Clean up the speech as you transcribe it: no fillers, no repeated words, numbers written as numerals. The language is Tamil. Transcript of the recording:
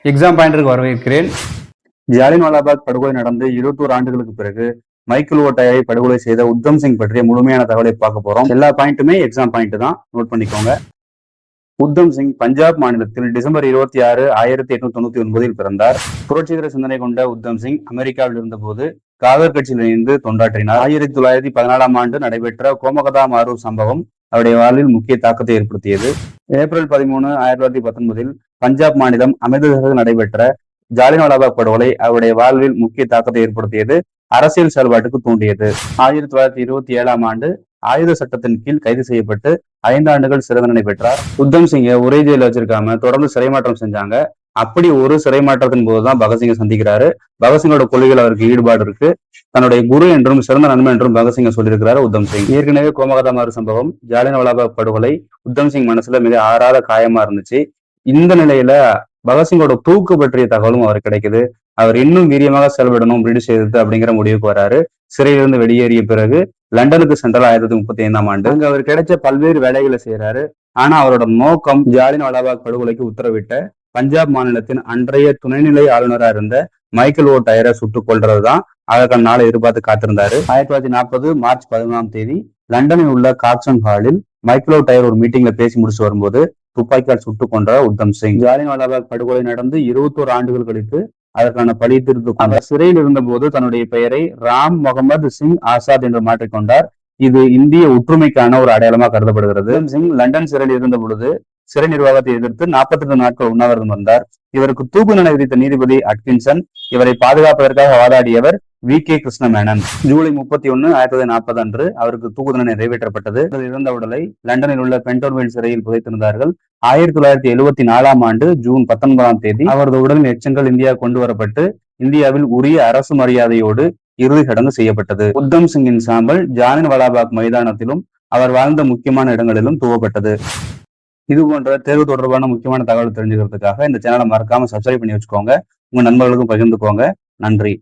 எக்ஸாம் பாயிண்டருக்கு வரவேற்கிறேன். ஜாலியன்வாலாபாக் படுகொலை நடந்து 21 ஆண்டுகளுக்கு பிறகு மைக்கேல் ஓ டயரை படுகொலை செய்த உத்தம் சிங் பற்றிய முழுமையான தகவலை பார்க்க போறோம். எல்லா பாயிண்ட்டுமே எக்ஸாம் பாயிண்ட் தான், நோட் பண்ணிக்கோங்க. உத்தம் சிங் பஞ்சாப் மாநிலத்தில் டிசம்பர் 26, 1899 பிறந்தார். புரட்சிகர சிந்தனை கொண்ட உத்தம் சிங் அமெரிக்காவில் இருந்தபோது காதர் கட்சியில் இணைந்து தொண்டாற்றினார். 1914 ஆண்டு நடைபெற்ற கோமகதா மாரு சம்பவம் அவருடைய வாழ்வில் முக்கிய தாக்கத்தை ஏற்படுத்தியது. ஏப்ரல் 13, 1919 பஞ்சாப் மாநிலம் அமிர்தசரில் நடைபெற்ற ஜாலியன்வாலாபாக் படுகொலை அவருடைய வாழ்வில் முக்கிய தாக்கத்தை ஏற்படுத்தியது, அரசியல் செயல்பாட்டுக்கு தூண்டியது. 1927 ஆண்டு ஆயுத சட்டத்தின் கீழ் கைது செய்யப்பட்டு 5 ஆண்டுகள் சிறை தண்டனை பெற்றார். உத்தம் சிங்கை ஒரே ஜெயில வச்சிருக்காம தொடர்ந்து சிறை மாற்றம் செஞ்சாங்க. அப்படி ஒரு சிறை மாற்றத்தின் போதுதான் பகத்சிங்கை சந்திக்கிறாரு. பகத்சிங்கோட கொள்கைகள் அவருக்கு ஈடுபாடு இருக்கு. தன்னுடைய குரு என்றும் சிறந்த நன்மை என்றும் பகத்சிங்க சொல்லியிருக்கிறாரு உத்தம் சிங். ஏற்கனவே கோமகதா மாரு சம்பவம், ஜாலியன்வாலாபாக் படுகொலை உத்தம் சிங் மனசுல மிக ஆறாத காயமா இருந்துச்சு. இந்த நிலையில பகத்சிங்கோட தூக்கு பற்றிய தகவலும் அவருக்கு கிடைக்குது. அவர் இன்னும் வீரியமாக செயல்படணும் பிரிட்டிஷ் எதிர்த்து அப்படிங்கிற முடிவுக்கு வராரு. சிறையிலிருந்து வெளியேறிய பிறகு லண்டனுக்கு சென்றார் 1935 ஆண்டு. அங்க அவர் கிடைச்ச பல்வேறு வேலைகளை செய்யறாரு. ஆனா அவரோட நோக்கம் ஜாலியன்வாலாபாக் படுகொலைக்கு உத்தரவிட்ட பஞ்சாப் மாநிலத்தின் அன்றைய துணைநிலை ஆளுநரா இருந்த மைக்கேல் ஓ டயரை சுட்டுக் கொள்றதுதான். அதற்கான நாளை எதிர்பார்த்து காத்திருந்தாரு. 1940 மார்ச் 11 லண்டனில் உள்ள காக்சன் ஹாலில் மைக்கேல் ஓ டயர் ஒரு மீட்டிங்ல பேசி முடிச்சு வரும்போது துப்பாக்கியால் சுட்டுக் கொண்டார் உத்தம் சிங். ஜாலியன்வாலாபாக் படுகொலை நடந்து 21 ஆண்டுகள் கழித்து அதற்கான பழி தீர்த்து அவர் சிறையில் இருந்த போது தன்னுடைய பெயரை ராம் முகமது சிங் ஆசாத் என்று மாற்றிக்கொண்டார். இது இந்திய ஒற்றுமைக்கான ஒரு அடையாளமாக கருதப்படுகிறது. சிங் லண்டன் சிறையில் இருந்த பொழுது சிறை நிர்வாகத்தை எதிர்த்து 42 நாட்கள் உண்ணாவிரதம் வந்தார். இவருக்கு தூக்கு தண்டனை விதித்த நீதிபதி அட்கின்சன். இவரை பாதுகாப்பதற்காக வாதாடியவர் V.K. கிருஷ்ணமேனன். ஜூலை 31, 1940 அன்று அவருக்கு தூக்கு தண்டனை நிறைவேற்றப்பட்டது. இறந்த உடலை லண்டனில் உள்ள பென்டோன்வில் சிறையில் புதைத்திருந்தார்கள். 1974 ஆண்டு ஜூன் 19 அவரது உடலின் எச்சங்கள் இந்தியா கொண்டு வரப்பட்டு இந்தியாவில் உரிய அரசு மரியாதையோடு இறுதி சடங்கு செய்யப்பட்டது. உத்தம் சிங்கின் சாம்பல் ஜாலியன்வாலாபாக் மைதானத்திலும் அவர் வாழ்ந்த முக்கியமான இடங்களிலும் துவப்பட்டது. இது போன்ற தேர்வு தொடர்பான முக்கியமான தகவல் தெரிஞ்சுக்கிறதுக்காக இந்த சேனலை மறக்காம சப்ஸ்கிரைப் பண்ணி வச்சுக்கோங்க. உங்க நண்பர்களுக்கும் பகிர்ந்துக்கோங்க. நன்றி.